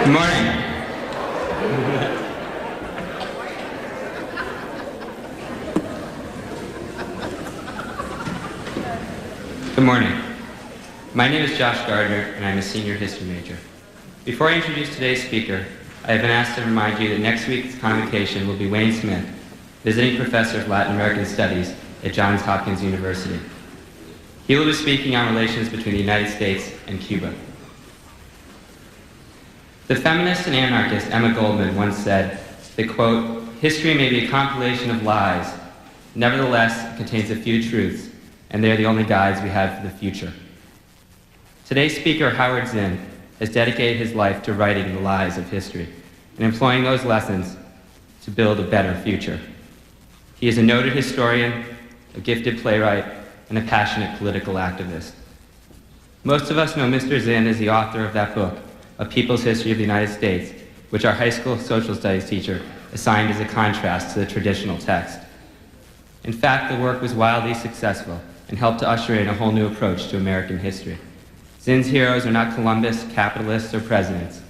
Good morning. Good morning. My name is Josh Gardner, and I'm a senior history major. Before I introduce today's speaker, I have been asked to remind you that next week's convocation will be Wayne Smith, visiting professor of Latin American Studies at Johns Hopkins University. He will be speaking on relations between the United States and Cuba. The feminist and anarchist Emma Goldman once said that, quote, "History may be a compilation of lies. Nevertheless, it contains a few truths, and they are the only guides we have for the future." Today's speaker, Howard Zinn, has dedicated his life to writing the lies of history and employing those lessons to build a better future. He is a noted historian, a gifted playwright, and a passionate political activist. Most of us know Mr. Zinn as the author of that book, A People's History of the United States, which our high school social studies teacher assigned as a contrast to the traditional text. In fact, the work was wildly successful and helped to usher in a whole new approach to American history. Zinn's heroes are not Columbus, capitalists, or presidents,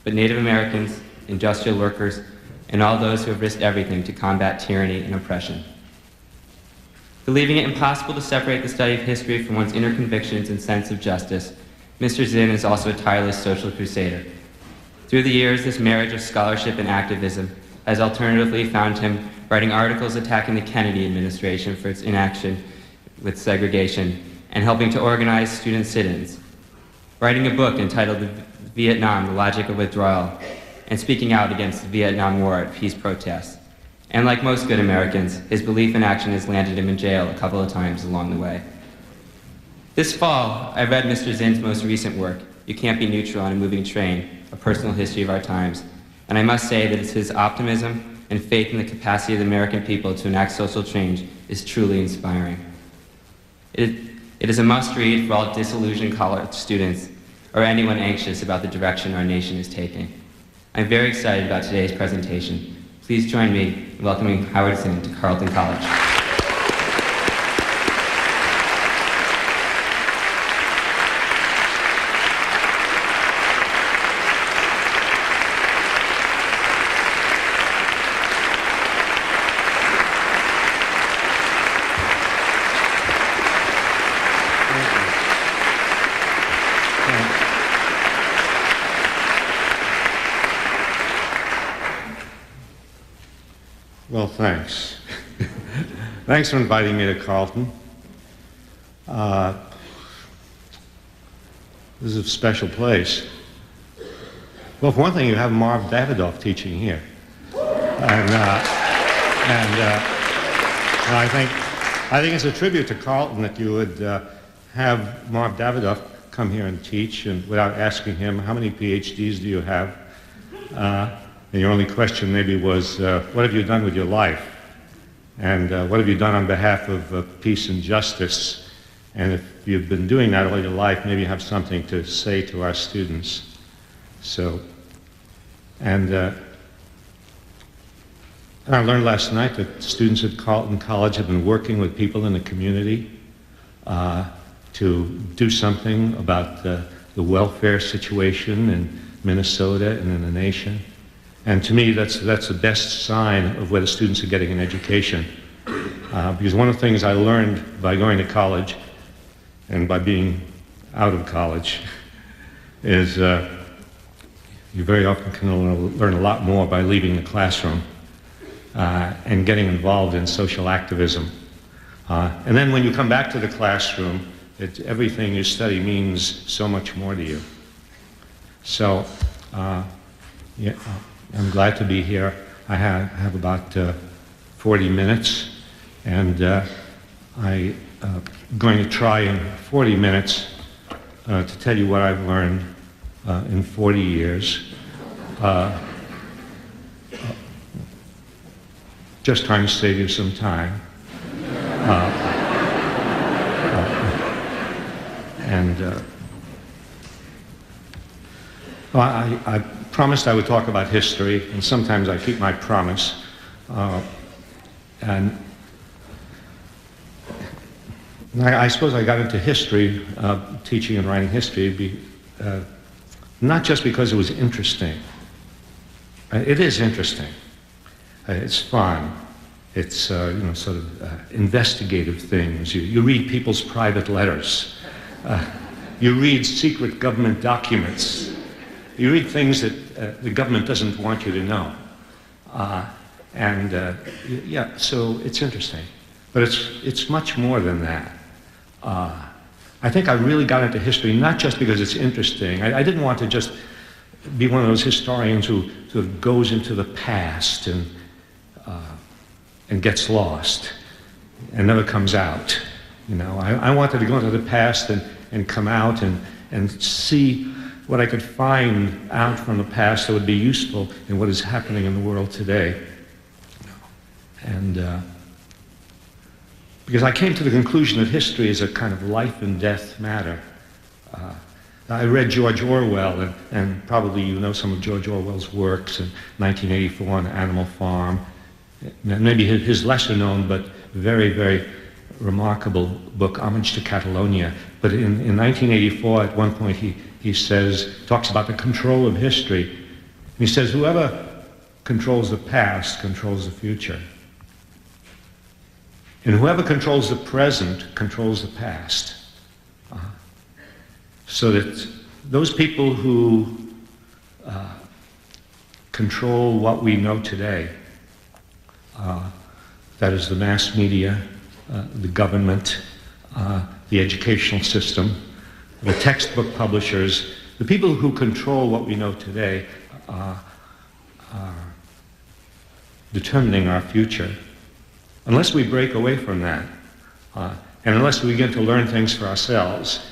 but Native Americans, industrial workers, and all those who have risked everything to combat tyranny and oppression. Believing it impossible to separate the study of history from one's inner convictions and sense of justice, Mr. Zinn is also a tireless social crusader. Through the years, this marriage of scholarship and activism has alternatively found him writing articles attacking the Kennedy administration for its inaction with segregation and helping to organize student sit-ins, writing a book entitled Vietnam, The Logic of Withdrawal, and speaking out against the Vietnam War at peace protests. And like most good Americans, his belief in action has landed him in jail a couple of times along the way. This fall, I read Mr. Zinn's most recent work, You Can't Be Neutral on a Moving Train, A Personal History of Our Times, and I must say that his optimism and faith in the capacity of the American people to enact social change is truly inspiring. It is a must-read for all disillusioned college students or anyone anxious about the direction our nation is taking. I'm very excited about today's presentation. Please join me in welcoming Howard Zinn to Carleton College. Well, thanks. Thanks for inviting me to Carleton. This is a special place. Well, for one thing, you have Marv Davidoff teaching here. And I think it's a tribute to Carleton that you would have Marv Davidoff come here and teach, and without asking him, how many PhDs do you have? And your only question maybe was, what have you done with your life? And what have you done on behalf of peace and justice? And if you've been doing that all your life, maybe you have something to say to our students. So, and I learned last night that students at Carleton College have been working with people in the community to do something about the welfare situation in Minnesota and in the nation. And to me, that's the best sign of whether students are getting an education. Because one of the things I learned by going to college and by being out of college is you very often can learn a lot more by leaving the classroom and getting involved in social activism. And then when you come back to the classroom, everything you study means so much more to you. So, yeah. I'm glad to be here. I have about 40 minutes, and I'm going to try in 40 minutes to tell you what I've learned in 40 years. Just trying to save you some time. I promised I would talk about history, and sometimes I keep my promise. And I suppose I got into history, teaching and writing history, not just because it was interesting. It is interesting. It's fun. It's sort of investigative things. You read people's private letters. You read secret government documents. You read things that the government doesn't want you to know. Yeah, so it's interesting. But it's much more than that. I think I really got into history not just because it's interesting. I didn't want to just be one of those historians who sort of goes into the past and gets lost and never comes out. I wanted to go into the past and come out and see what I could find out from the past that would be useful in what is happening in the world today. And because I came to the conclusion that history is a kind of life and death matter. I read George Orwell, and probably you know some of George Orwell's works in 1984 on Animal Farm. Maybe his lesser known but very, very remarkable book, Homage to Catalonia. But in 1984, at one point, he talks about the control of history. He says, whoever controls the past controls the future. And whoever controls the present controls the past. So that those people who control what we know today, that is the mass media, the government, the educational system, the textbook publishers, the people who control what we know today are determining our future. Unless we break away from that, and unless we begin to learn things for ourselves,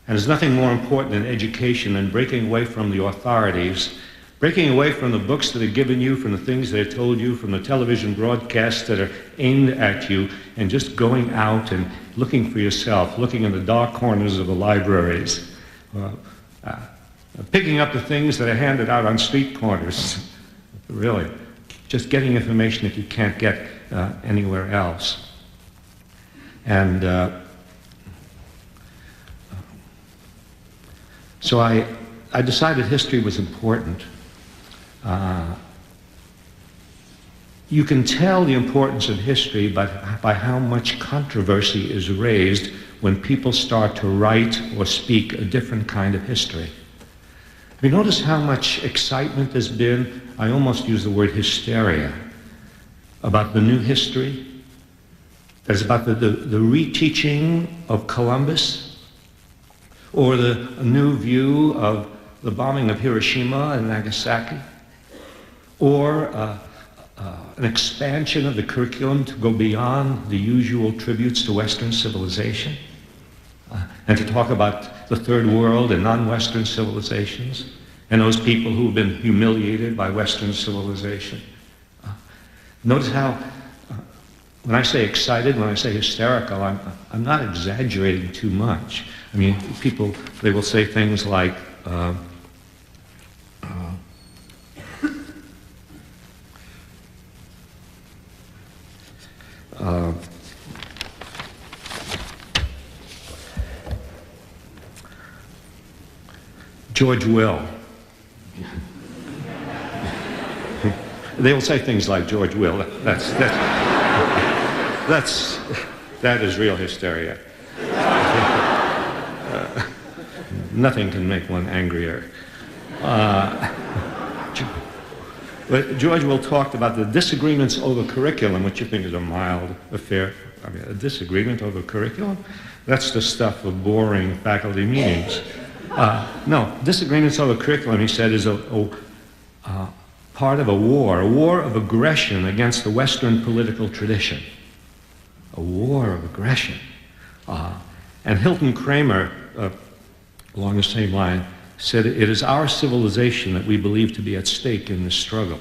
and there's nothing more important in education than breaking away from the authorities, breaking away from the books that are given you, from the things that are told you, from the television broadcasts that are aimed at you, and just going out and looking for yourself, looking in the dark corners of the libraries, picking up the things that are handed out on street corners, really, just getting information that you can't get anywhere else. And so I decided history was important. You can tell the importance of history by how much controversy is raised when people start to write or speak a different kind of history. Have you noticed how much excitement there's been? I almost use the word hysteria about the new history. That's about the reteaching of Columbus, or the new view of the bombing of Hiroshima and Nagasaki, or an expansion of the curriculum to go beyond the usual tributes to Western civilization, and to talk about the third world and non-Western civilizations, and those people who've been humiliated by Western civilization. Notice how, when I say excited, when I say hysterical, I'm not exaggerating too much. I mean, people, they will say things like, George will. They will say things like George will. That is real hysteria. Nothing can make one angrier. But George will talked about the disagreements over curriculum, which you think is a mild affair. I mean, a disagreement over curriculum? That's the stuff of boring faculty meetings. No, disagreements over curriculum, he said, is part of a war of aggression against the Western political tradition. A war of aggression. And Hilton Kramer, along the same line, said it is our civilization that we believe to be at stake in this struggle.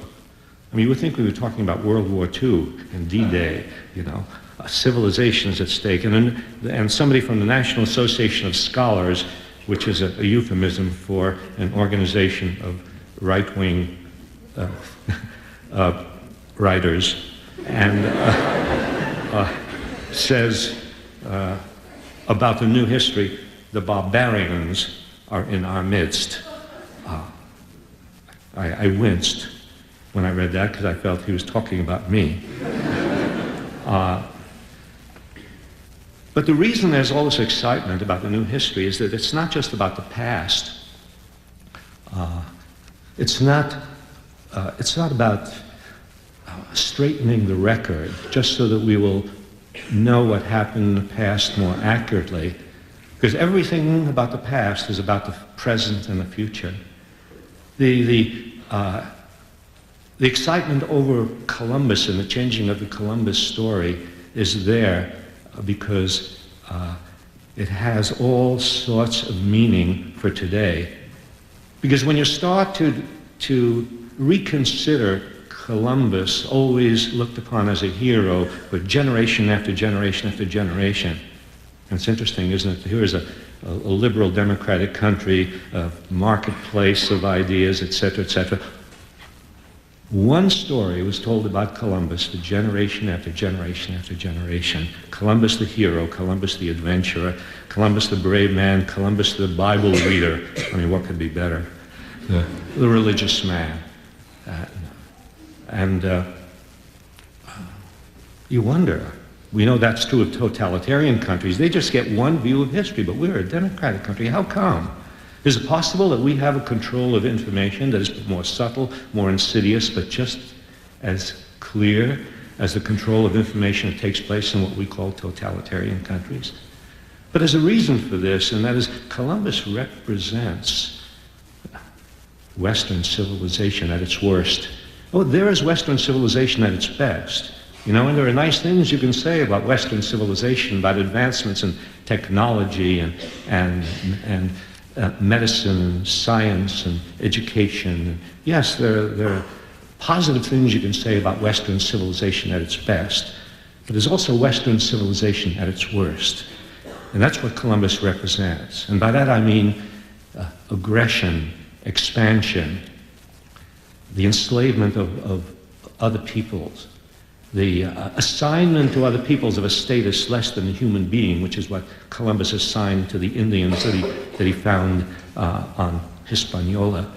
I mean, you would think we were talking about World War II and D-Day, you know. Civilization is at stake. And somebody from the National Association of Scholars, which is a euphemism for an organization of right-wing writers, and says about the new history, the barbarians are in our midst. I winced when I read that because I felt he was talking about me. But the reason there's all this excitement about the new history is that it's not just about the past. It's not about straightening the record just so that we will know what happened in the past more accurately, because everything about the past is about the present and the future. The excitement over Columbus and the changing of the Columbus story is there because it has all sorts of meaning for today. Because when you start to reconsider Columbus, always looked upon as a hero for generation after generation after generation. And it's interesting, isn't it? Here is a liberal democratic country, a marketplace of ideas, etc., etc. One story was told about Columbus for generation after generation after generation. Columbus the hero, Columbus the adventurer, Columbus the brave man, Columbus the Bible reader. I mean, what could be better? The religious man. You wonder, we know that's true of totalitarian countries. They just get one view of history, but we're a democratic country. How come? Is it possible that we have a control of information that is more subtle, more insidious, but just as clear as the control of information that takes place in what we call totalitarian countries? But there's a reason for this, and that is Columbus represents Western civilization at its worst. Oh, there is Western civilization at its best. You know, and there are nice things you can say about Western civilization, about advancements in technology and medicine and science and education. Yes, there are positive things you can say about Western civilization at its best, but there's also Western civilization at its worst. And that's what Columbus represents. And by that I mean aggression, expansion, the enslavement of other peoples, the assignment to other peoples of a status less than a human being, which is what Columbus assigned to the Indians that he found on Hispaniola,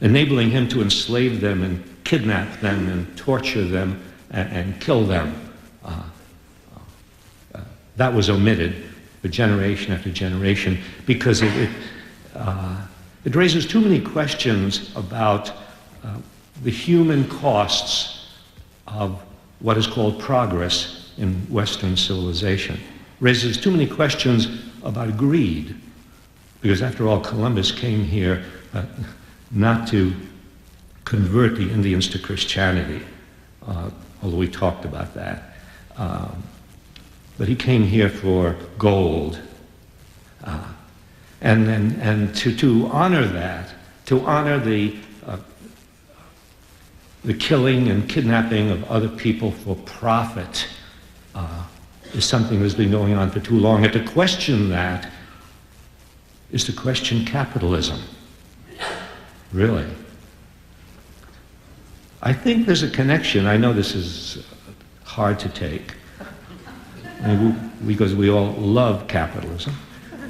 enabling him to enslave them and kidnap them and torture them and kill them. That was omitted for generation after generation because it raises too many questions about the human costs of what is called progress in Western civilization. Raises too many questions about greed, because after all, Columbus came here not to convert the Indians to Christianity, although we talked about that. But he came here for gold. And to honor that, to honor the killing and kidnapping of other people for profit is something that's been going on for too long. And to question that is to question capitalism. Really. I think there's a connection. I know this is hard to take, because we all love capitalism.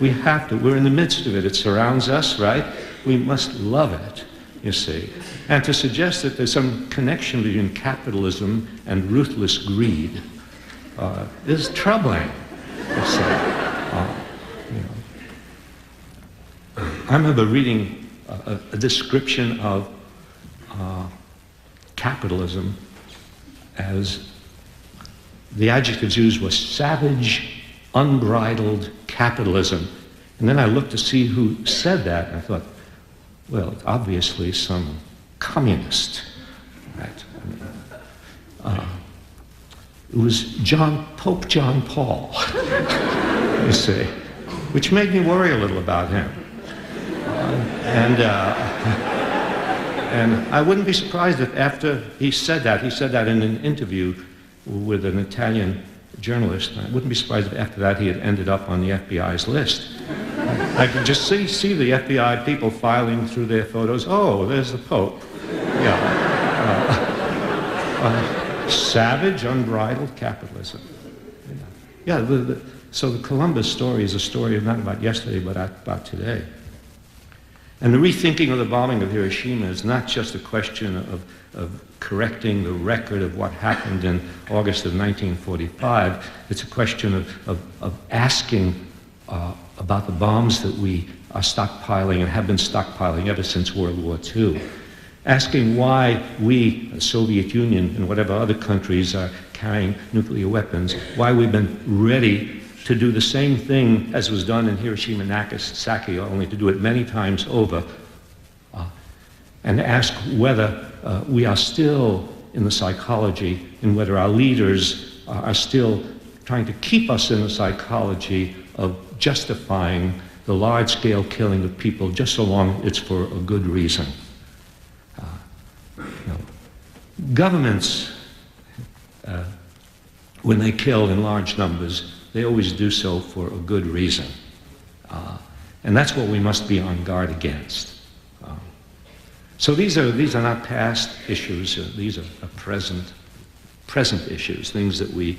We have to. We're in the midst of it. It surrounds us, right? We must love it, you see. And to suggest that there's some connection between capitalism and ruthless greed is troubling, you see. I remember reading a description of capitalism as the adjectives used was savage, unbridled capitalism. And then I looked to see who said that, and I thought, well, it's obviously some communist, right? It was Pope John Paul, you see, which made me worry a little about him. And I wouldn't be surprised if after he said that in an interview with an Italian journalist, I wouldn't be surprised if after that he had ended up on the FBI's list. I could just see the FBI people filing through their photos. Oh, there's the Pope. Yeah. Savage, unbridled capitalism. Yeah, so the Columbus story is a story not about yesterday, but about today. And the rethinking of the bombing of Hiroshima is not just a question of correcting the record of what happened in August of 1945. It's a question of asking about the bombs that we are stockpiling and have been stockpiling ever since World War II. Asking why we, the Soviet Union, and whatever other countries are carrying nuclear weapons, why we've been ready to do the same thing as was done in Hiroshima and Nagasaki, only to do it many times over, and ask whether we are still in the psychology, and whether our leaders are still trying to keep us in the psychology of justifying the large-scale killing of people just so long it's for a good reason. Governments, when they kill in large numbers, they always do so for a good reason. And that's what we must be on guard against. So these are not past issues, these are present issues, things that we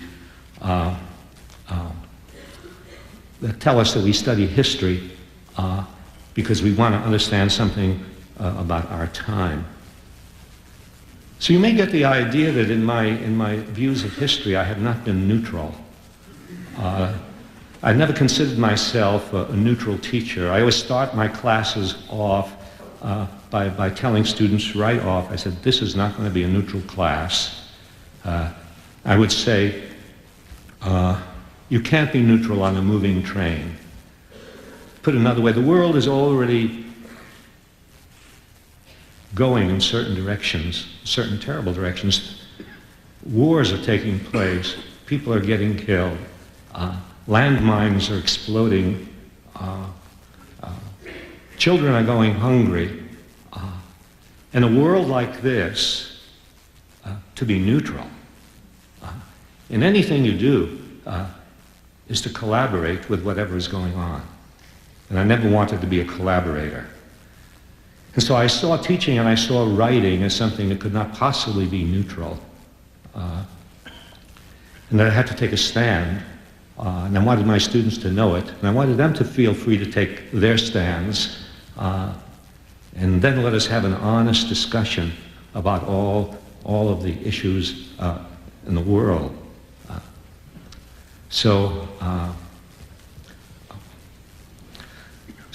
that tell us that we study history because we want to understand something about our time. So you may get the idea that in my views of history I have not been neutral. I never considered myself a neutral teacher. I always start my classes off by telling students right off, I said, this is not going to be a neutral class. I would say, you can't be neutral on a moving train. Put another way, the world is already going in certain directions, certain terrible directions. Wars are taking place. People are getting killed. Landmines are exploding. Children are going hungry. In a world like this, to be neutral in anything you do is to collaborate with whatever is going on. And I never wanted to be a collaborator. And so I saw teaching and I saw writing as something that could not possibly be neutral. And that I had to take a stand. And I wanted my students to know it. And I wanted them to feel free to take their stands. And then let us have an honest discussion about all of the issues in the world. So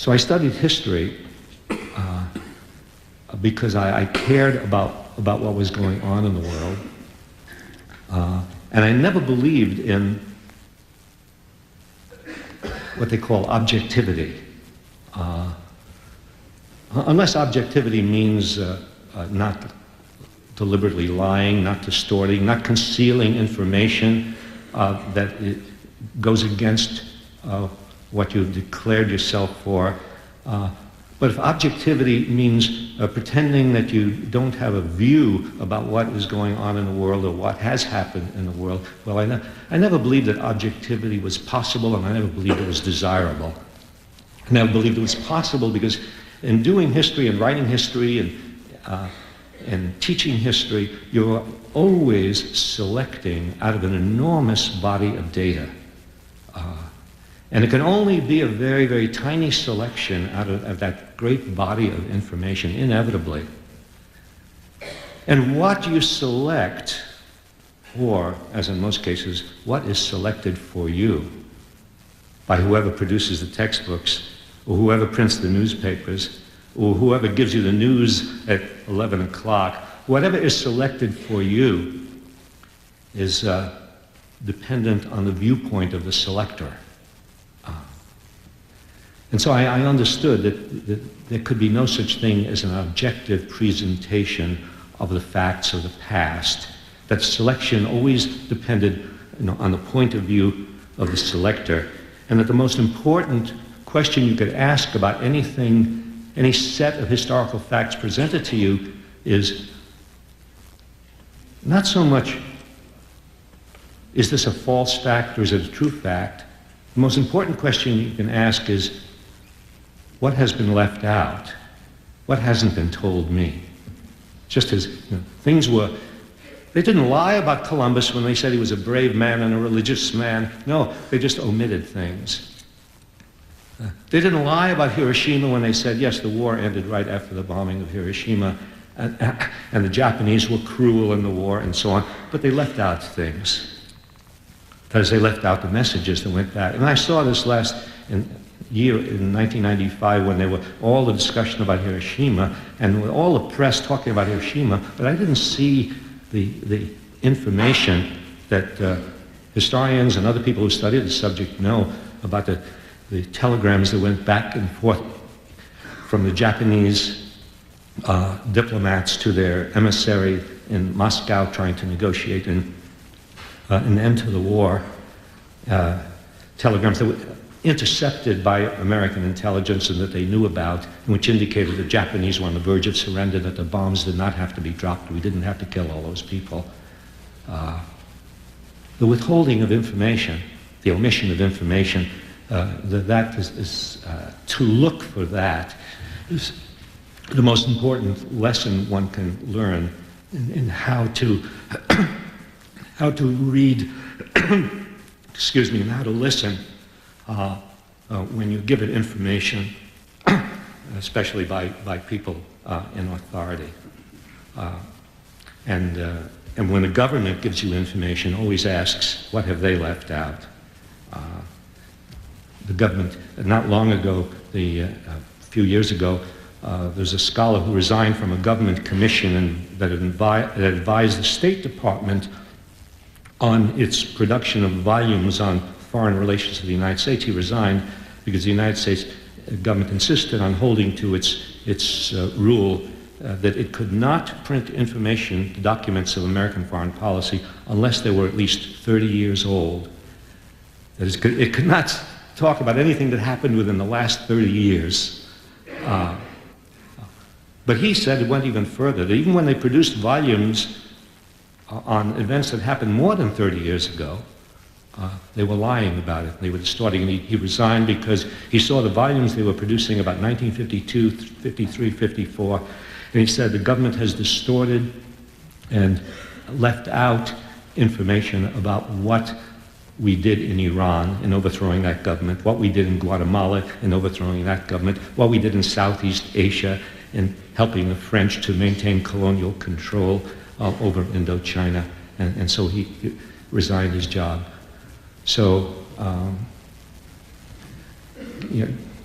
I studied history because I cared about what was going on in the world. And I never believed in what they call objectivity. Unless objectivity means not deliberately lying, not distorting, not concealing information that it goes against what you've declared yourself for. But if objectivity means pretending that you don't have a view about what is going on in the world or what has happened in the world, well, I never believed that objectivity was possible, and I never believed it was desirable. I never believed it was possible because in doing history and writing history and teaching history, you're always selecting out of an enormous body of data. And it can only be a very, very tiny selection out of that great body of information, inevitably. And what you select, or, as in most cases, what is selected for you by whoever produces the textbooks, or whoever prints the newspapers, or whoever gives you the news at 11 o'clock, whatever is selected for you is dependent on the viewpoint of the selector. And so I understood that there could be no such thing as an objective presentation of the facts of the past, that selection always depended on the point of view of the selector, and that the most important question you could ask about anything, any set of historical facts presented to you is not so much, is this a false fact or is it a true fact? The most important question you can ask is, what has been left out? What hasn't been told me? Just as things were, they didn't lie about Columbus when they said he was a brave man and a religious man. No, they just omitted things. They didn't lie about Hiroshima when they said, yes, the war ended right after the bombing of Hiroshima, and the Japanese were cruel in the war and so on, but they left out things. Because they left out the messages that went back. And I saw this last year in 1995 when there were all the discussion about Hiroshima and with all the press talking about Hiroshima, but I didn't see the information that historians and other people who study the subject know about the telegrams that went back and forth from the Japanese diplomats to their emissary in Moscow trying to negotiate an end to the war. Telegrams that were intercepted by American intelligence and that they knew about, which indicated the Japanese were on the verge of surrender, that the bombs did not have to be dropped. We didn't have to kill all those people. The withholding of information, the omission of information, to look for that is the most important lesson one can learn in how to read, excuse me, and how to listen when you give it information, especially by people in authority. And when the government gives you information, always asks, what have they left out? The government, not long ago, a few years ago, there's a scholar who resigned from a government commission that advised the State Department on its production of volumes on foreign relations to the United States. He resigned because the United States government insisted on holding to its rule that it could not print information, documents of American foreign policy, unless they were at least 30 years old. That is, it could not talk about anything that happened within the last 30 years. But he said it went even further, that even when they produced volumes on events that happened more than 30 years ago, they were lying about it. They were distorting, and he resigned because he saw the volumes they were producing about 1952, 53, 54, and he said the government has distorted and left out information about what we did in Iran in overthrowing that government, what we did in Guatemala in overthrowing that government, what we did in Southeast Asia in helping the French to maintain colonial control over Indochina, and so he resigned his job. So,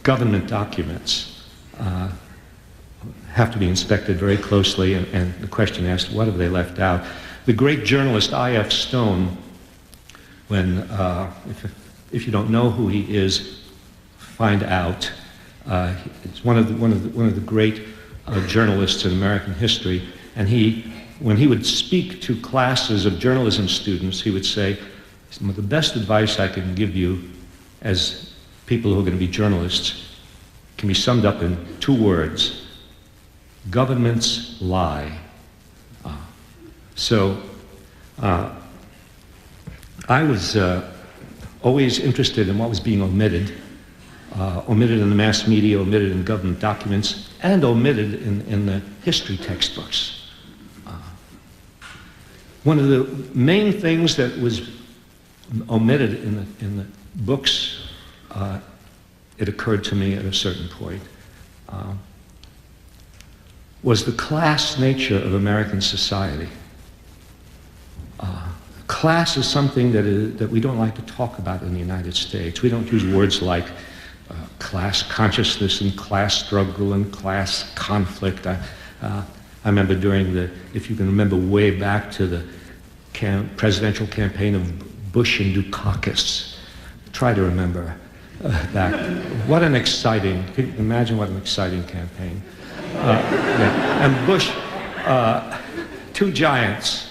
government documents have to be inspected very closely, and the question asked, what have they left out? The great journalist I.F. Stone, if you don't know who he is, find out. He's one of the great journalists in American history, and when he would speak to classes of journalism students, he would say, some of the best advice I can give you as people who are going to be journalists can be summed up in 2 words: governments lie. I was always interested in what was being omitted in the mass media, omitted in government documents, and omitted in the history textbooks. One of the main things that was omitted in the books, it occurred to me at a certain point, was the class nature of American society. Class is something that we don't like to talk about in the United States. We don't use words like class consciousness and class struggle and class conflict. I remember if you can remember way back to the presidential campaign of Bush and Dukakis. Try to remember that. What an exciting, can you imagine what an exciting campaign. And Bush, 2 giants.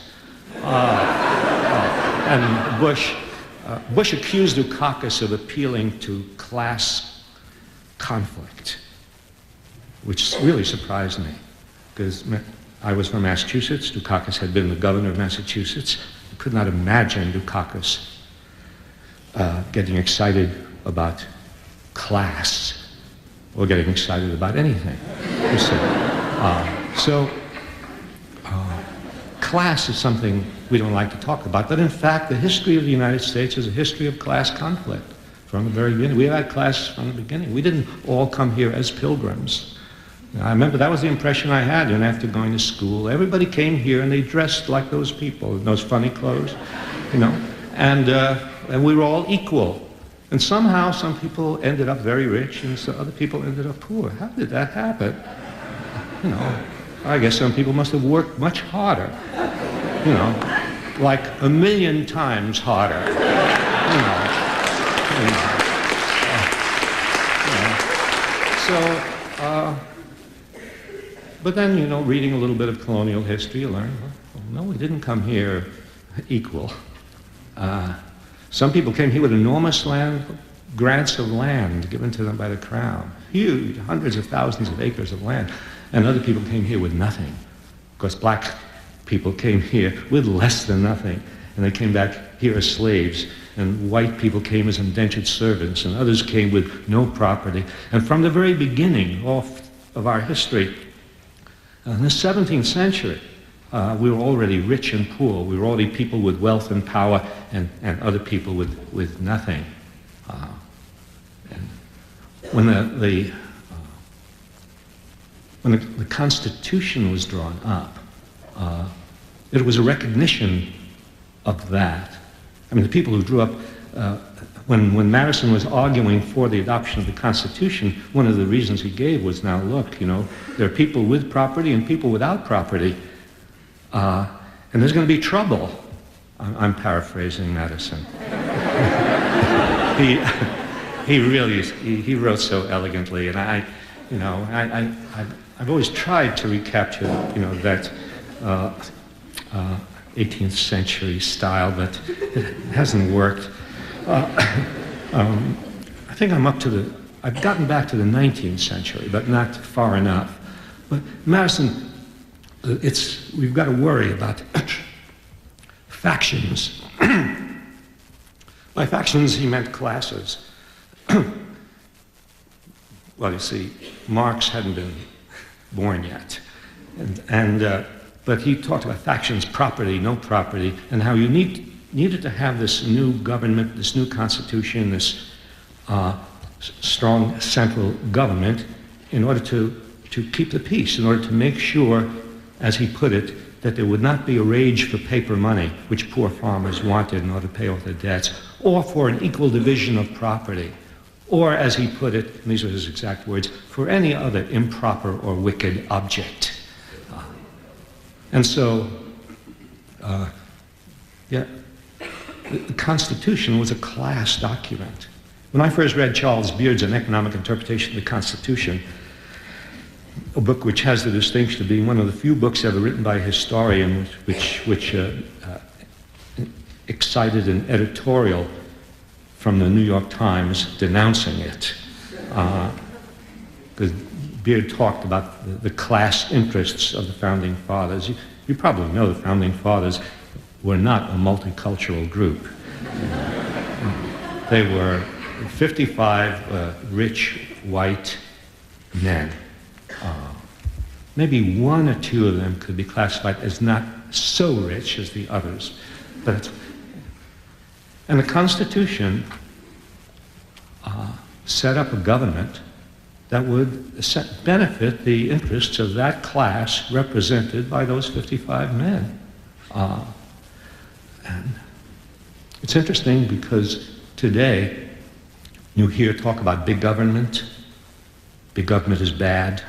And Bush accused Dukakis of appealing to class conflict, which really surprised me, because I was from Massachusetts. Dukakis had been the governor of Massachusetts. I could not imagine Dukakis getting excited about class or getting excited about anything. Class is something we don't like to talk about, but in fact, the history of the United States is a history of class conflict. from the very beginning. We had class from the beginning. We didn't all come here as pilgrims. I remember that was the impression I had, and after going to school, everybody came here and they dressed like those people, in those funny clothes, you know, and we were all equal. And somehow some people ended up very rich and so other people ended up poor. How did that happen? You know, I guess some people must have worked much harder, you know, like 1,000,000 times harder, you know. But then, you know, reading a little bit of colonial history, you learn, well, no, we didn't come here equal. Some people came here with enormous grants of land given to them by the crown. Huge, hundreds of thousands of acres of land. And other people came here with nothing. Of course, black people came here with less than nothing. And they came back here as slaves. And white people came as indentured servants. And others came with no property. And from the very beginning of our history, in the 17th century, we were already rich and poor. We were already people with wealth and power and other people with nothing. And when the Constitution was drawn up, it was a recognition of that. I mean, the people who grew up, when Madison was arguing for the adoption of the Constitution, one of the reasons he gave was, now look, you know, there are people with property and people without property. And there's going to be trouble. I'm paraphrasing Madison. he really wrote so elegantly, and I've always tried to recapture, you know, that 18th century style, but it hasn't worked. I think I've gotten back to the 19th century, but not far enough. But Madison, we've got to worry about factions. By factions, he meant classes. Well, you see, Marx hadn't been born yet. But he talked about factions, property, no property, and how you needed to have this new government, this new constitution, this strong central government in order to keep the peace, in order to make sure, as he put it, that there would not be a rage for paper money, which poor farmers wanted in order to pay off their debts, or for an equal division of property, or, as he put it, and these were his exact words, for any other improper or wicked object. And so, the Constitution was a class document. When I first read Charles Beard's An Economic Interpretation of the Constitution, a book which has the distinction of being one of the few books ever written by a historian which excited an editorial from the New York Times denouncing it. Because Beard talked about the class interests of the Founding Fathers. You probably know the Founding Fathers were not a multicultural group. They were 55 rich white men. Maybe one or two of them could be classified as not so rich as the others. And the Constitution set up a government that would benefit the interests of that class represented by those 55 men. And it's interesting because today you hear talk about big government. Big government is bad.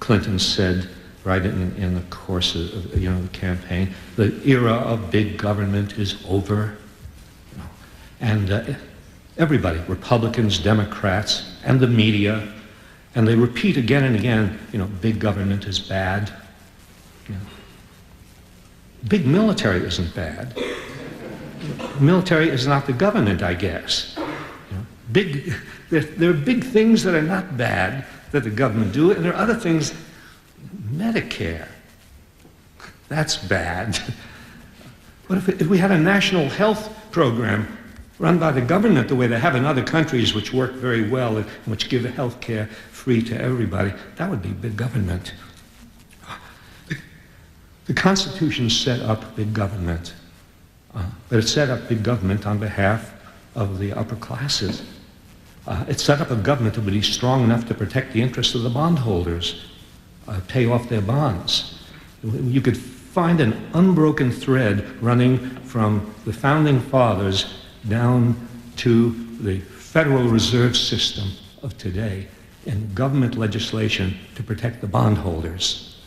Clinton said right in the course of the campaign, the era of big government is over. And everybody, Republicans, Democrats, and the media, and they repeat again and again, big government is bad. Big military isn't bad. Military is not the government, I guess. There are big things that are not bad that the government do, and there are other things. Medicare, that's bad. What if we had a national health program run by the government the way they have in other countries which work very well and which give health care free to everybody? That would be big government. The Constitution set up big government, but it set up big government on behalf of the upper classes. It set up a government that would be strong enough to protect the interests of the bondholders, pay off their bonds. You could find an unbroken thread running from the founding fathers down to the Federal Reserve System of today in government legislation to protect the bondholders.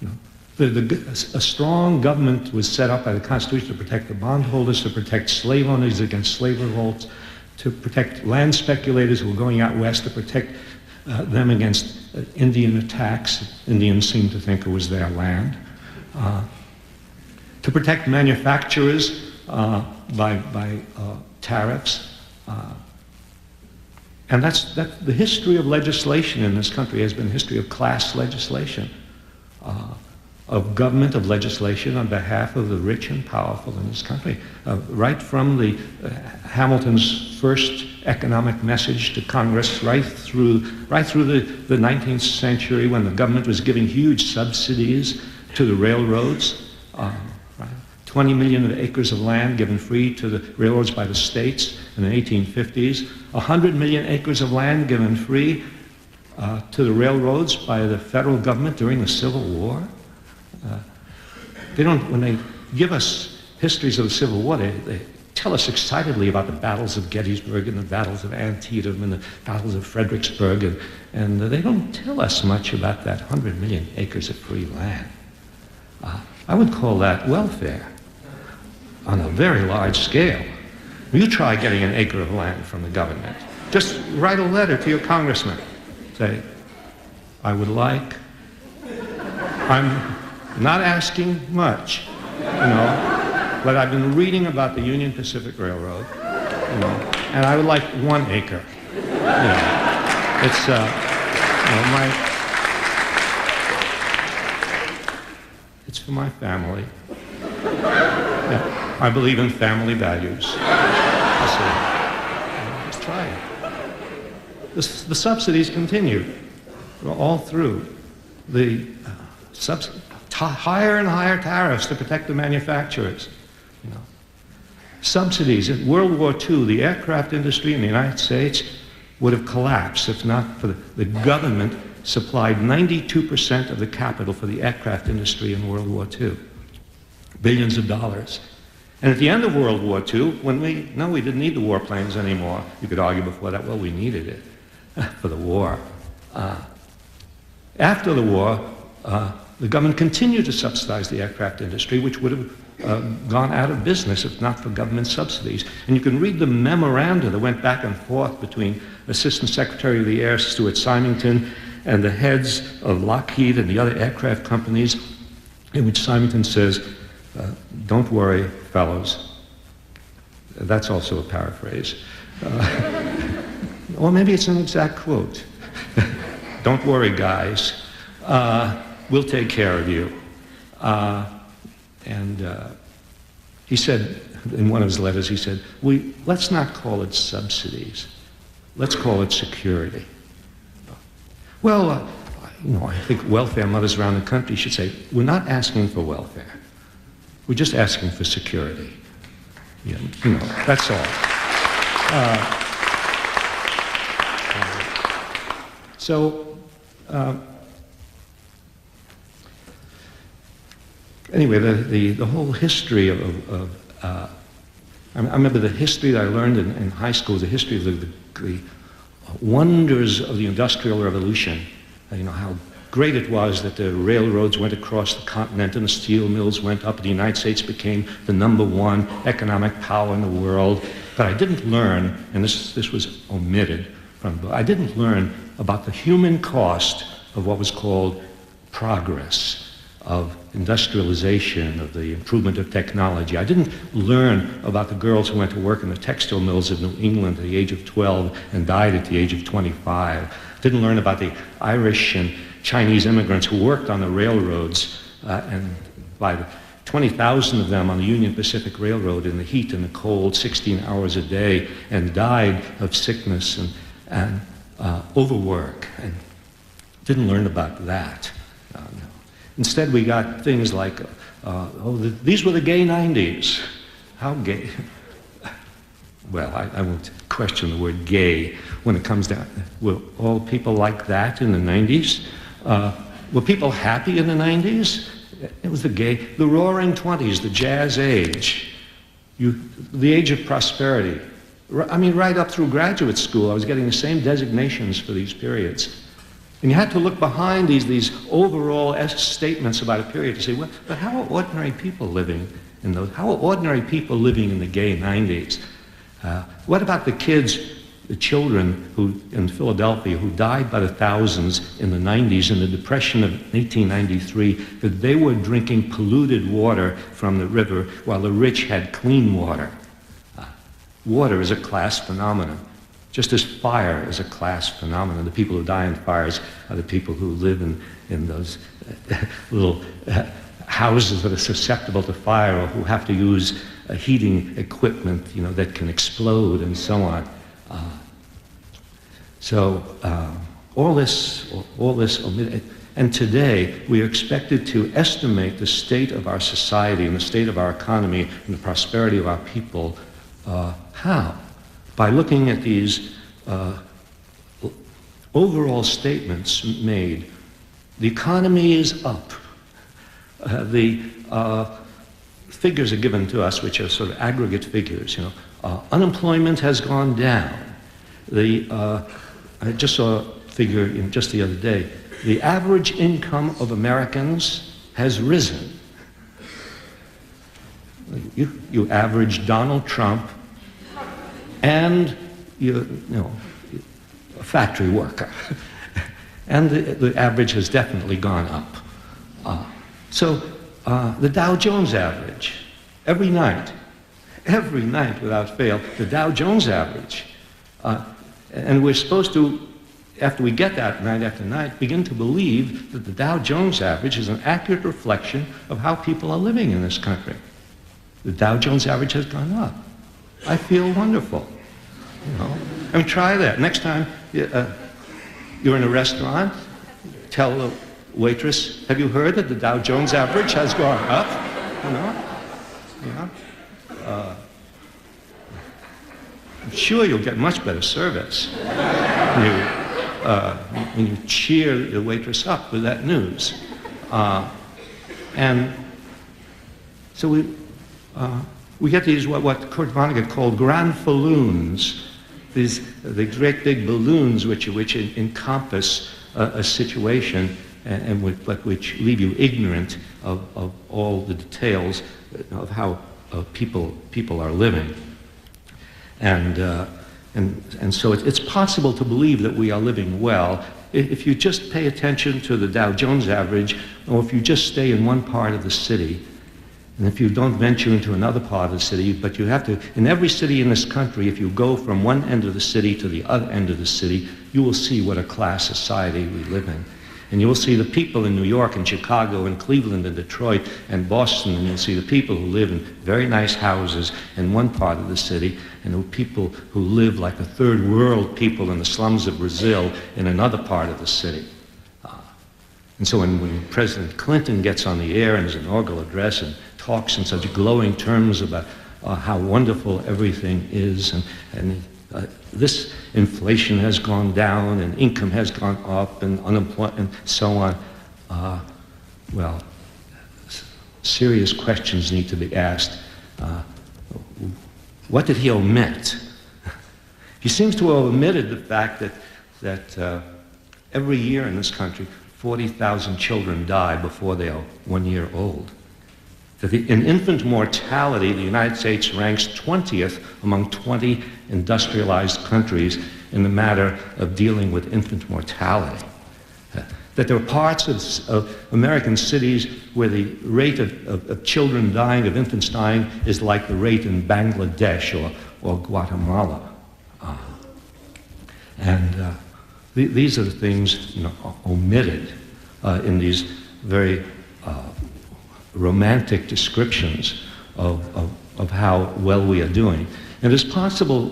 You know, a strong government was set up by the Constitution to protect the bondholders, to protect slave owners against slave revolts, to protect land speculators who were going out west, to protect them against Indian attacks. Indians seemed to think it was their land. To protect manufacturers by tariffs. And the history of legislation in this country has been a history of class legislation, of government, of legislation on behalf of the rich and powerful in this country. Right from Hamilton's first economic message to Congress, right through the 19th century when the government was giving huge subsidies to the railroads. 20 million acres of land given free to the railroads by the states in the 1850s. 100 million acres of land given free to the railroads by the federal government during the Civil War. When they give us histories of the Civil War, they tell us excitedly about the battles of Gettysburg and the battles of Antietam and the battles of Fredericksburg, and they don't tell us much about that 100 million acres of free land. I would call that welfare on a very large scale. You try getting an acre of land from the government. Just write a letter to your congressman. Say, I'm not asking much, but I've been reading about the Union Pacific Railroad, and I would like 1 acre. It's, it's for my family. Yeah, I believe in family values. Let's try it. The subsidies continue all through. The higher and higher tariffs to protect the manufacturers. Subsidies. In World War II, the aircraft industry in the United States would have collapsed if not for the government supplied 92% of the capital for the aircraft industry in World War II. Billions of dollars. And at the end of World War II, when we didn't need the warplanes anymore. You could argue before that, well, we needed it for the war. After the war, the government continued to subsidize the aircraft industry, which would have gone out of business if not for government subsidies. And you can read the memoranda that went back and forth between Assistant Secretary of the Air Stuart Symington and the heads of Lockheed and the other aircraft companies, in which Symington says, don't worry, fellows. That's also a paraphrase. Or maybe it's an exact quote. Don't worry, guys. We'll take care of you. He said, in one of his letters, he said, let's not call it subsidies. Let's call it security. Well, I think welfare mothers around the country should say, we're not asking for welfare. We're just asking for security. That's all. Anyway, the whole history I remember the history that I learned in high school, the history of the wonders of the Industrial Revolution. How great it was that the railroads went across the continent and the steel mills went up and the United States became the #1 economic power in the world. But I didn't learn, and this was omitted from the book, I didn't learn about the human cost of what was called progress, of industrialization, of the improvement of technology. I didn't learn about the girls who went to work in the textile mills of New England at the age of 12 and died at the age of 25. Didn't learn about the Irish and Chinese immigrants who worked on the railroads, and by 20,000 of them on the Union Pacific Railroad in the heat and the cold, 16 hours a day, and died of sickness and overwork. And didn't learn about that. Instead, we got things like, these were the gay 90s. How gay? well, I won't question the word gay when it comes down. Were all people like that in the 90s? Were people happy in the 90s? It was the roaring 20s, the jazz age, the age of prosperity. I mean, right up through graduate school, I was getting the same designations for these periods. And you had to look behind these overall statements about a period to say, well, but how are ordinary people living in those? How are ordinary people living in the gay 90s? What about the kids, the children who in Philadelphia who died by the thousands in the 90s in the Depression of 1893, that they were drinking polluted water from the river while the rich had clean water? Water is a class phenomenon, just as fire is a class phenomenon. The people who die in fires are the people who live in those little houses that are susceptible to fire or who have to use heating equipment, that can explode and so on. All this omitted. And today, we are expected to estimate the state of our society and the state of our economy and the prosperity of our people. How? By looking at these overall statements made. The economy is up. The figures are given to us, which are sort of aggregate figures. Unemployment has gone down. I just saw a figure just the other day. The average income of Americans has risen. You average Donald Trump and a factory worker, and the average has definitely gone up. The Dow Jones average, every night without fail, the Dow Jones average, and we're supposed to, after we get that night after night, begin to believe that the Dow Jones average is an accurate reflection of how people are living in this country. The Dow Jones average has gone up. I feel wonderful. I mean, try that. Next time you're in a restaurant, tell the waitress, have you heard that the Dow Jones average has gone up? I'm sure you'll get much better service when you cheer the waitress up with that news. And so we get these what Kurt Vonnegut called grand balloons, the great big balloons which encompass a situation and which leave you ignorant of all the details of how people are living. And so it's possible to believe that we are living well if you just pay attention to the Dow Jones average, or if you just stay in one part of the city, and if you don't venture into another part of the city. But you have to, in every city in this country, if you go from one end of the city to the other end of the city, you will see what a class society we live in. And you will see the people in New York and Chicago and Cleveland and Detroit and Boston, and you'll see the people who live in very nice houses in one part of the city, and the people who live like a third world people in the slums of Brazil in another part of the city. And so when President Clinton gets on the air in his inaugural address and talks in such glowing terms about how wonderful everything is, and this inflation has gone down, and income has gone up, and unemployment, and so on. Well, serious questions need to be asked. What did he omit? He seems to have omitted the fact that every year in this country, 40,000 children die before they are 1 year old. That in infant mortality, the United States ranks 20th among 20 industrialized countries in the matter of dealing with infant mortality. That there are parts of American cities where the rate of children dying, of infants dying, is like the rate in Bangladesh or Guatemala. These are the things omitted in these very romantic descriptions of how well we are doing. And it's possible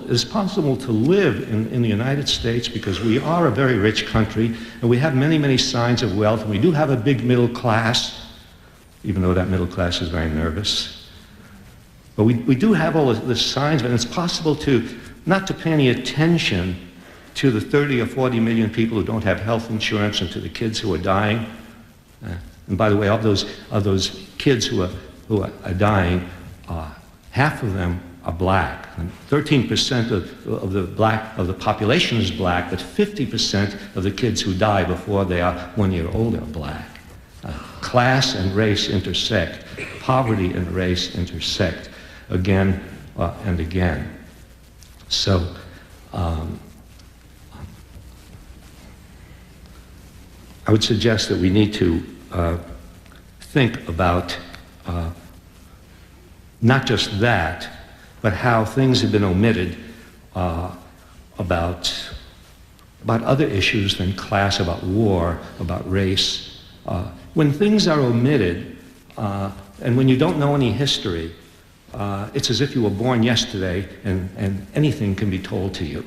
to live in the United States because we are a very rich country, and we have many, many signs of wealth, and we do have a big middle class, even though that middle class is very nervous. But we do have all the signs, and it's possible not to pay any attention to the 30 or 40 million people who don't have health insurance and to the kids who are dying. And by the way, of those kids who are dying, half of them are black. And 13% of the population is black, but 50% of the kids who die before they are 1 year old are black. Class and race intersect. Poverty and race intersect again and again. So, I would suggest that we need to think about not just that, but how things have been omitted about other issues than class, about war, about race. When things are omitted, and when you don't know any history, it's as if you were born yesterday and anything can be told to you.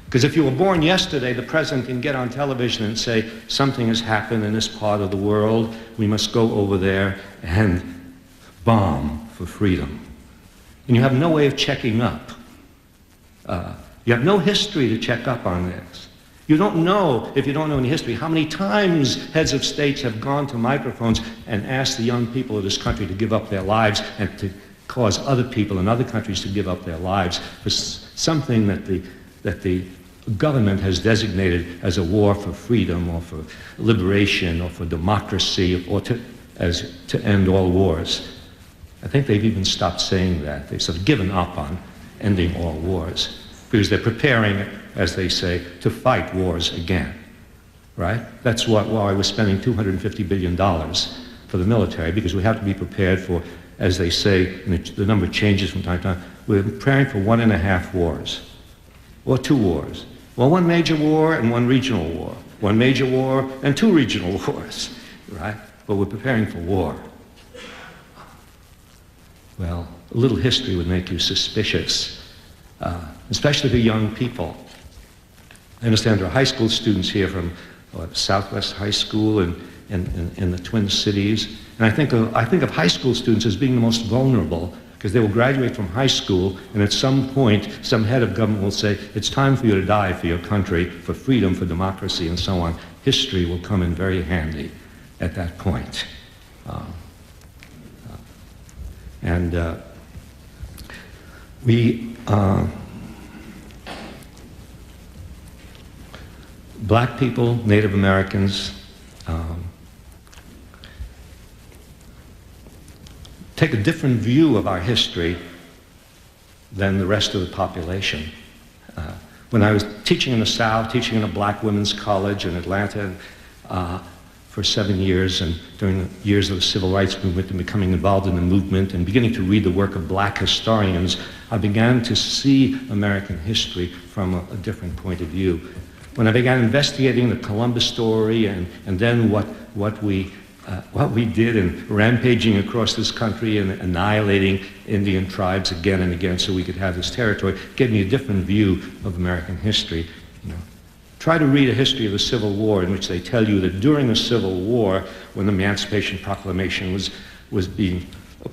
Because if you were born yesterday, the president can get on television and say, something has happened in this part of the world, we must go over there and bomb for freedom. And you have no way of checking up. You have no history to check up on this. You don't know, if you don't know any history, how many times heads of states have gone to microphones and asked the young people of this country to give up their lives and to cause other people in other countries to give up their lives for something that the government has designated as a war for freedom or for liberation or for democracy or to end all wars. I think they've even stopped saying that. They've sort of given up on ending all wars because they're preparing, as they say, to fight wars again, right? That's why we're spending $250 billion for the military, because we have to be prepared for, as they say, and the number changes from time to time, we're preparing for 1.5 wars, or 2 wars. Well, 1 major war and 1 regional war. 1 major war and 2 regional wars, right? But we're preparing for war. Well, a little history would make you suspicious, especially for young people. I understand there are high school students here from Southwest High School and in the Twin Cities. And I think of high school students as being the most vulnerable, because they will graduate from high school, and at some point, some head of government will say, it's time for you to die for your country, for freedom, for democracy, and so on. History will come in very handy at that point. Black people, Native Americans, take a different view of our history than the rest of the population. When I was teaching in the South, teaching in a black women's college in Atlanta for 7 years, and during the years of the Civil Rights Movement and becoming involved in the movement and beginning to read the work of black historians, I began to see American history from a different point of view. When I began investigating the Columbus story and then what we did in rampaging across this country and annihilating Indian tribes again and again so we could have this territory, gave me a different view of American history. Try to read a history of the Civil War in which they tell you that during the Civil War, when the Emancipation Proclamation was being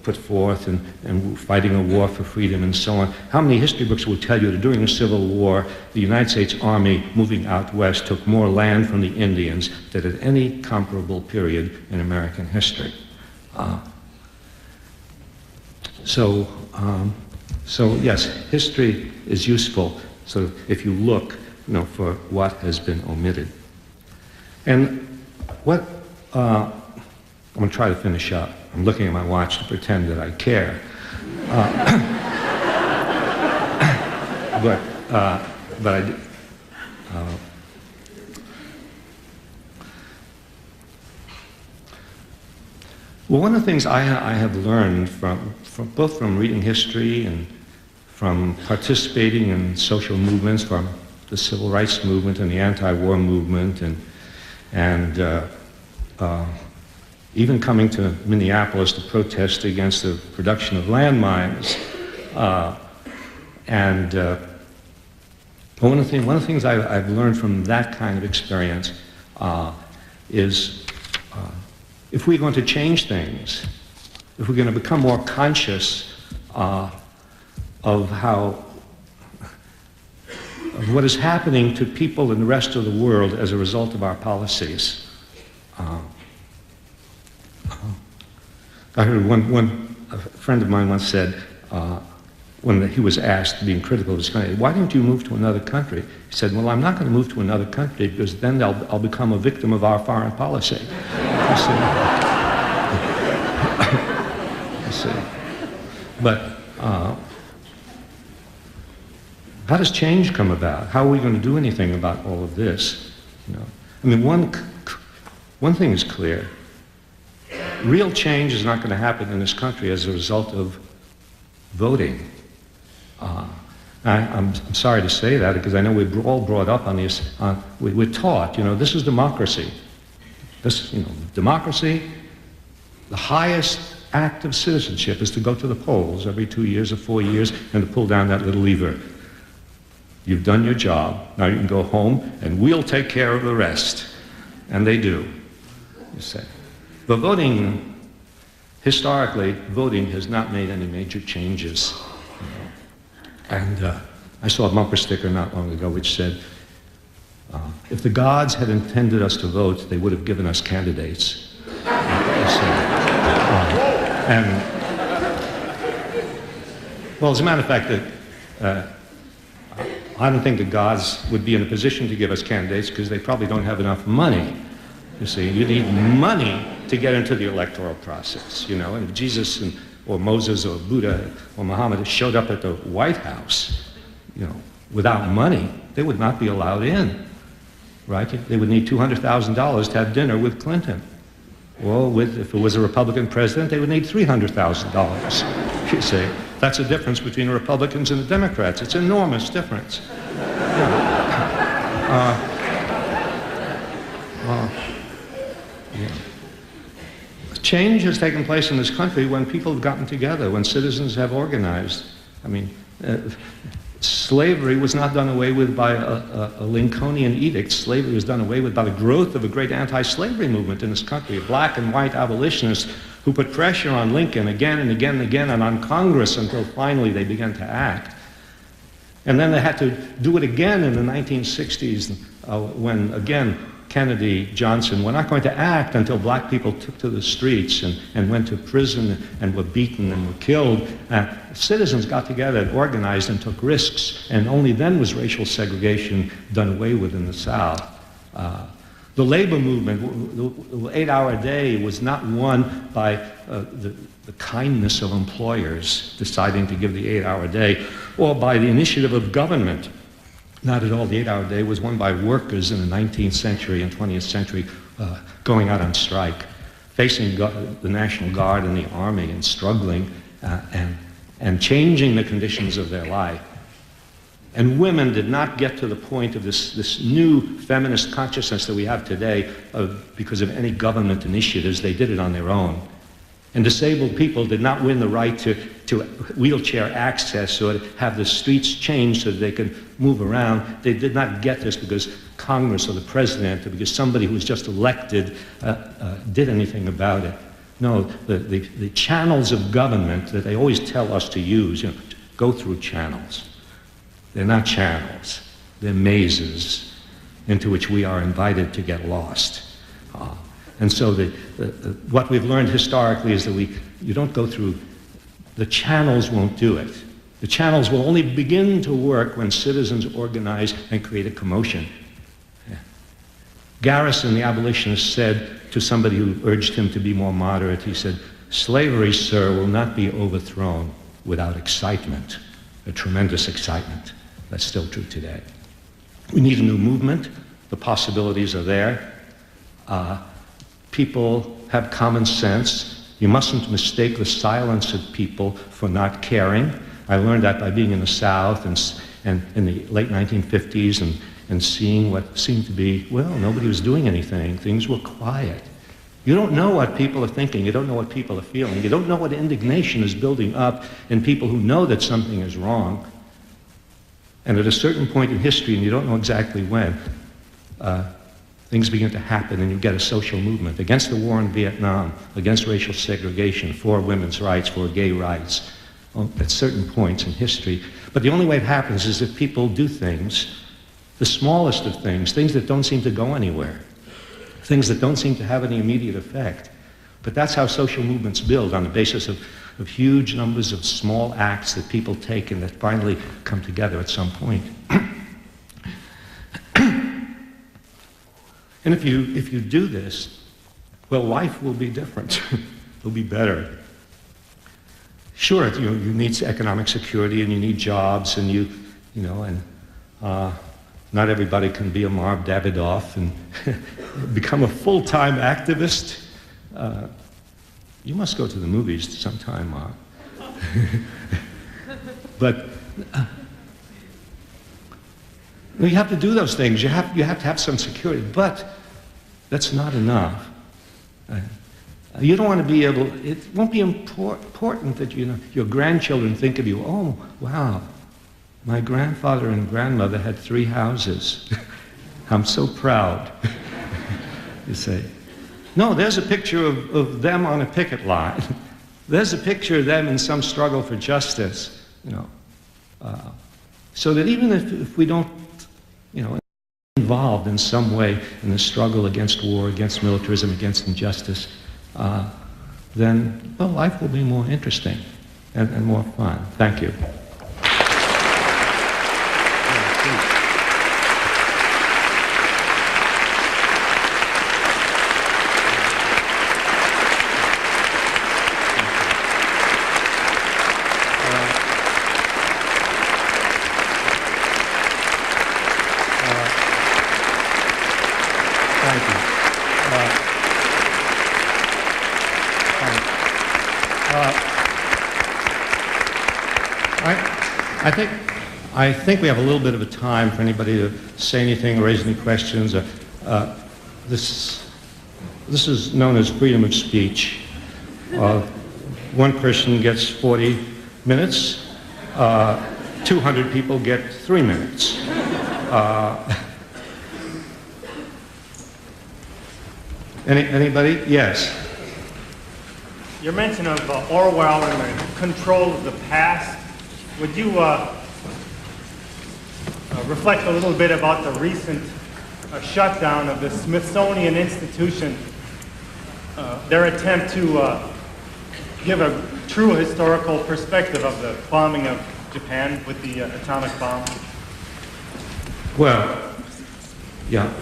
put forth and fighting a war for freedom and so on, how many history books will tell you that during the Civil War, the United States Army moving out west took more land from the Indians than at any comparable period in American history. So yes, history is useful. So if you look, for what has been omitted. And what, I'm going to try to finish up. I'm looking at my watch to pretend that I care. But I do. Well, one of the things I have learned both from reading history and from participating in social movements, from the civil rights movement and the anti-war movement, and even coming to Minneapolis to protest against the production of landmines. One of the things I've learned from that kind of experience is if we're going to change things, if we're going to become more conscious of what is happening to people in the rest of the world as a result of our policies. I heard a friend of mine once said, when he was asked, being critical of his country, why don't you move to another country? He said, well, I'm not going to move to another country because then I'll become a victim of our foreign policy. I see. But how does change come about? How are we going to do anything about all of this? You know, I mean, one thing is clear. Real change is not going to happen in this country as a result of voting. I'm sorry to say that because I know we're all brought up on this. We're taught, you know, this is democracy. This, you know, democracy, the highest act of citizenship is to go to the polls every 2 years or 4 years and to pull down that little lever. You've done your job. Now you can go home and we'll take care of the rest. And they do, you say. But voting, historically, voting has not made any major changes. You know. And I saw a bumper sticker not long ago which said, if the gods had intended us to vote, they would have given us candidates. Well, as a matter of fact, I don't think the gods would be in a position to give us candidates because they probably don't have enough money. You see, you need money to get into the electoral process, you know, and if Jesus or Moses or Buddha or Muhammad showed up at the White House, you know, without money, they would not be allowed in, right? They would need $200,000 to have dinner with Clinton. Well, if it was a Republican president, they would need $300,000, you see. That's the difference between the Republicans and the Democrats. It's an enormous difference. Change has taken place in this country when people have gotten together, when citizens have organized. I mean, slavery was not done away with by a Lincolnian edict. Slavery was done away with by the growth of a great anti-slavery movement in this country, black and white abolitionists who put pressure on Lincoln again and again and again and on Congress until finally they began to act. And then they had to do it again in the 1960s when, again, Kennedy, Johnson were not going to act until black people took to the streets and went to prison and were beaten and were killed. Citizens got together and organized and took risks, and only then was racial segregation done away with in the South. The labor movement, the 8-hour day, was not won by the kindness of employers deciding to give the 8-hour day or by the initiative of government. Not at all. The 8-hour day was won by workers in the 19th century and 20th century going out on strike, facing the National Guard and the Army and struggling and changing the conditions of their life. And women did not get to the point of this new feminist consciousness that we have today because of any government initiatives. They did it on their own. And disabled people did not win the right to wheelchair access or to have the streets changed so that they could move around. They did not get this because Congress or the president or because somebody who was just elected did anything about it. No, the channels of government that they always tell us to use, you know, go through channels. They're not channels. They're mazes into which we are invited to get lost. And so what we've learned historically is that you don't go through, the channels won't do it. The channels will only begin to work when citizens organize and create a commotion. Yeah. Garrison, the abolitionist, said to somebody who urged him to be more moderate, he said, "Slavery, sir, will not be overthrown without excitement, a tremendous excitement." That's still true today. We need a new movement. The possibilities are there. People have common sense. You mustn't mistake the silence of people for not caring. I learned that by being in the South and in the late 1950s and seeing what seemed to be, well, nobody was doing anything. Things were quiet. You don't know what people are thinking. You don't know what people are feeling. You don't know what indignation is building up in people who know that something is wrong. And at a certain point in history, and you don't know exactly when, things begin to happen and you get a social movement against the war in Vietnam, against racial segregation, for women's rights, for gay rights. at certain points in history. But the only way it happens is if people do things, the smallest of things, things that don't seem to go anywhere, things that don't seem to have any immediate effect. But that's how social movements build, on the basis of huge numbers of small acts that people take and that finally come together at some point. And if you do this, well, life will be different. It'll be better. Sure, you need economic security and you need jobs and not everybody can be a Marv Davidoff and become a full-time activist. You must go to the movies sometime, Marv. But you have to do those things. You have to have some security, but that's not enough. You don't want to be able. It won't be important that your grandchildren think of you. Oh, wow, my grandfather and grandmother had 3 houses. I'm so proud. You say, no. There's a picture of them on a picket line. There's a picture of them in some struggle for justice. So that even if we don't, involved in some way in the struggle against war, against militarism, against injustice, then, well, life will be more interesting and more fun. Thank you. I think we have a little bit of a time for anybody to say anything or raise any questions. This is known as freedom of speech. One person gets 40 minutes. 200 people get 3 minutes. Anybody? Yes. Your mention of Orwell and the control of the past, would you reflect a little bit about the recent shutdown of the Smithsonian Institution, their attempt to give a true historical perspective of the bombing of Japan with the atomic bomb? Well, yeah.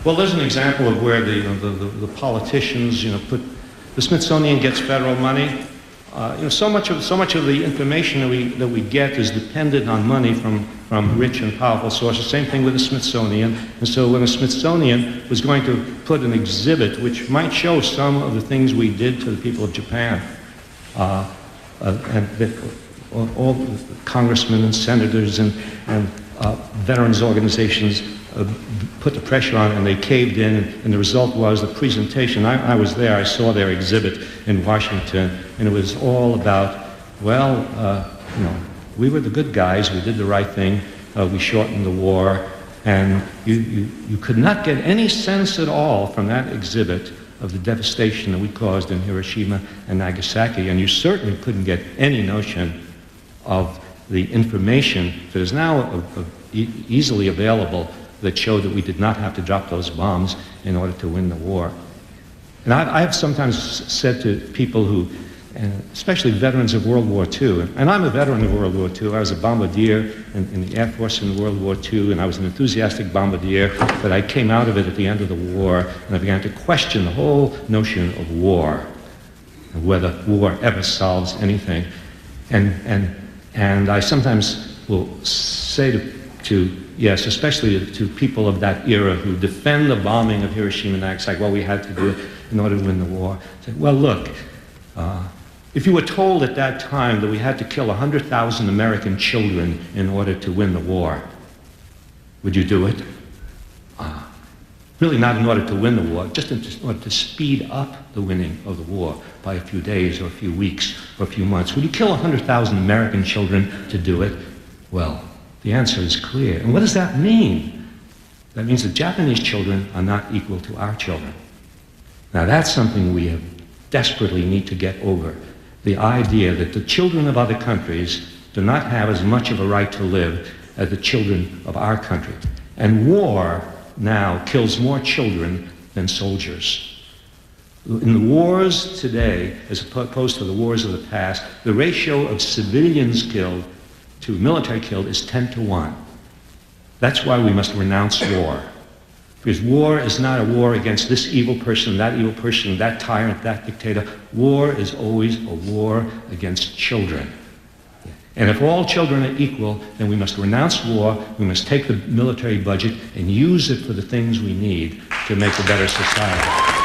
Well, there's an example of where the politicians, put the Smithsonian gets federal money. So much of the information that we get is dependent on money from rich and powerful sources. Same thing with the Smithsonian. And so when the Smithsonian was going to put an exhibit which might show some of the things we did to the people of Japan, and all the congressmen and senators and veterans organizations put the pressure on, and they caved in, and the result was the presentation. I was there. I saw their exhibit in Washington, and it was all about, we were the good guys. We did the right thing. We shortened the war, and you could not get any sense at all from that exhibit of the devastation that we caused in Hiroshima and Nagasaki, and you certainly couldn't get any notion of the information that is now easily available that showed that we did not have to drop those bombs in order to win the war. And I have sometimes said to people who, especially veterans of World War II, and I'm a veteran of World War II. I was a bombardier in the Air Force in World War II, and I was an enthusiastic bombardier, but I came out of it at the end of the war, and I began to question the whole notion of war, and whether war ever solves anything. And I sometimes will say yes, especially to people of that era who defend the bombing of Hiroshima and Nagasaki, well, we had to do it in order to win the war. Say, well, look, if you were told at that time that we had to kill 100,000 American children in order to win the war, would you do it? Really not in order to win the war, just in order to speed up the winning of the war by a few days or a few weeks or a few months. Would you kill 100,000 American children to do it? Well, the answer is clear. And what does that mean? That means that Japanese children are not equal to our children. Now that's something we desperately need to get over. the idea that the children of other countries do not have as much of a right to live as the children of our country. And war now kills more children than soldiers. In the wars today, as opposed to the wars of the past, the ratio of civilians killed to military killed is 10 to 1. That's why we must renounce war. Because war is not a war against this evil person, that tyrant, that dictator. War is always a war against children. And if all children are equal, then we must renounce war, we must take the military budget and use it for the things we need to make a better society.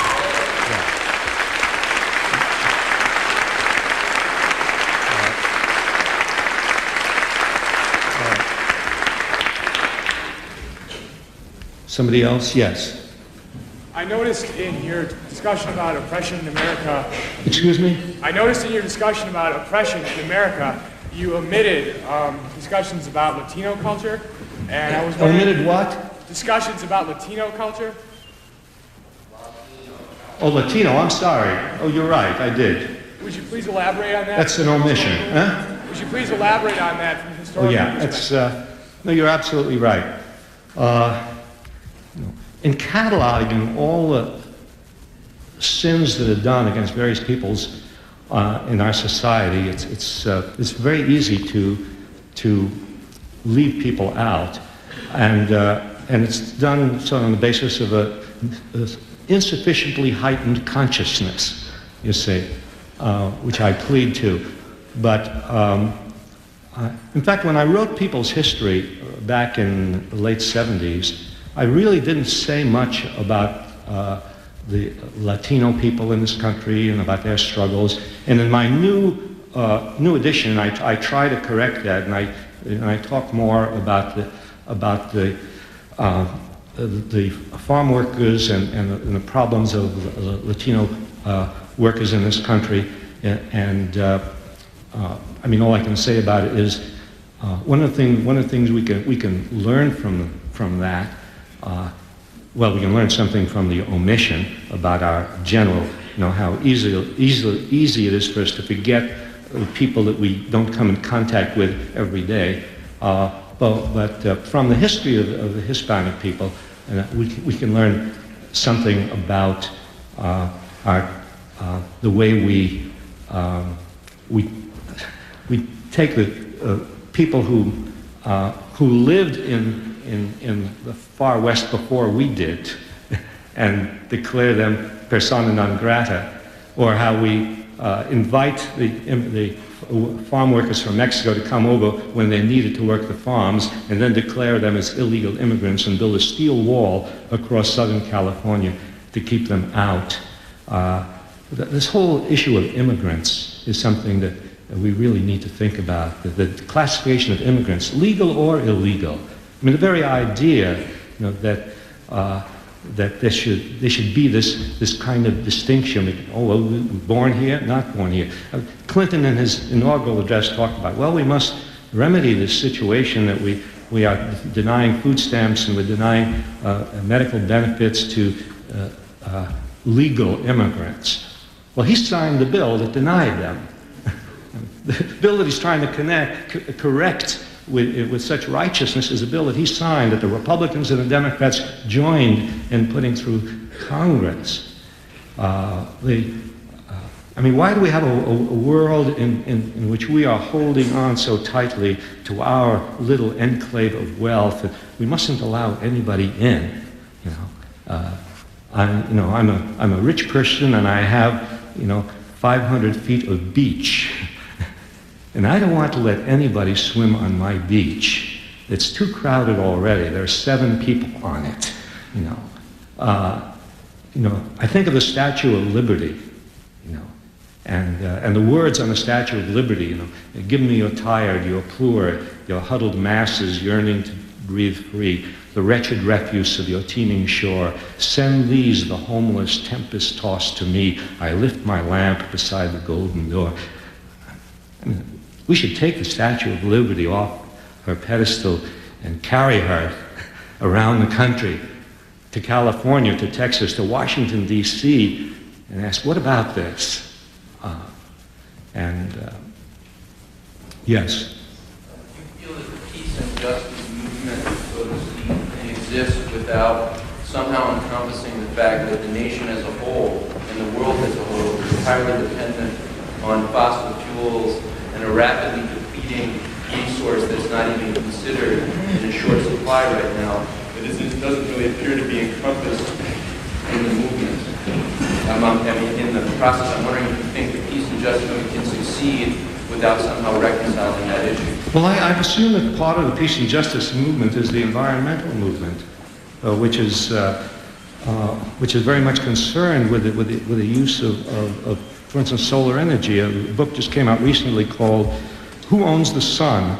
Somebody else? Yes. I noticed in your discussion about oppression in America... Excuse me? I noticed in your discussion about oppression in America, you omitted discussions about Latino culture, and I was wondering... Omitted what? Discussions about Latino culture. Oh, Latino, I'm sorry. Oh, you're right, I did. Would you please elaborate on that? That's an omission, huh? Would you please elaborate on that from a historical perspective? No, you're absolutely right. In cataloging all the sins that are done against various peoples in our society, it's very easy to leave people out, and it's done so on the basis of a insufficiently heightened consciousness, you see, which I plead to. But in fact, when I wrote People's History back in the late 70s, I really didn't say much about the Latino people in this country and about their struggles. And in my new edition, I try to correct that, and I talk more about the farm workers and the problems of Latino workers in this country. And I mean, all I can say about it is one of the things we can learn from that. Well, we can learn something from the omission about our general, how easy it is for us to forget the people that we don't come in contact with every day. But from the history of the Hispanic people, we can learn something about the way we take the people who lived in the far west before we did and declare them persona non grata, or how we invite the farm workers from Mexico to come over when they needed to work the farms and then declare them as illegal immigrants and build a steel wall across Southern California to keep them out. This whole issue of immigrants is something that we really need to think about. The classification of immigrants, legal or illegal. I mean, the very idea, that there should be this kind of distinction. Oh, well, born here, not born here. Clinton, in his inaugural address, talked about, well, we must remedy this situation that we are denying food stamps and we're denying medical benefits to legal immigrants. Well, he signed the bill that denied them. The bill that he's trying to correct with such righteousness is a bill that he signed, that the Republicans and the Democrats joined in putting through Congress. I mean, why do we have a world in which we are holding on so tightly to our little enclave of wealth that we mustn't allow anybody in? I'm a rich person and I have 500 feet of beach. And I don't want to let anybody swim on my beach. It's too crowded already. There are 7 people on it. I think of the Statue of Liberty, and the words on the Statue of Liberty, give me your tired, your poor, your huddled masses yearning to breathe free, the wretched refuse of your teeming shore. Send these, the homeless, tempest-tossed to me. I lift my lamp beside the golden door. We should take the Statue of Liberty off her pedestal and carry her around the country, to California, to Texas, to Washington, D.C., and ask, what about this? And yes. Do you feel that the peace and justice movement, so to speak, can exist without somehow encompassing the fact that the nation as a whole and the world as a whole is entirely dependent on fossil fuels and a rapidly depleting resource that's not even considered in a short supply right now, but this doesn't really appear to be encompassed in the movement? In the process, I'm wondering if you think the peace and justice movement can succeed without somehow reconciling that issue. Well, I assume that part of the peace and justice movement is the environmental movement, which is very much concerned with the use of, for instance, solar energy. A book just came out recently called "Who Owns the Sun?"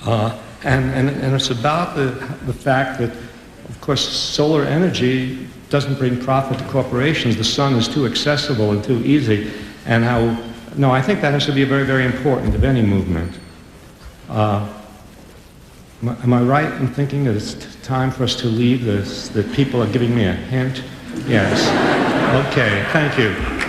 And it's about the fact that, of course, solar energy doesn't bring profit to corporations. The sun is too accessible and too easy, and how. No, I think that has to be very, very important of any movement. Am I right in thinking that it's time for us to leave this, that people are giving me a hint? Yes. Okay, thank you.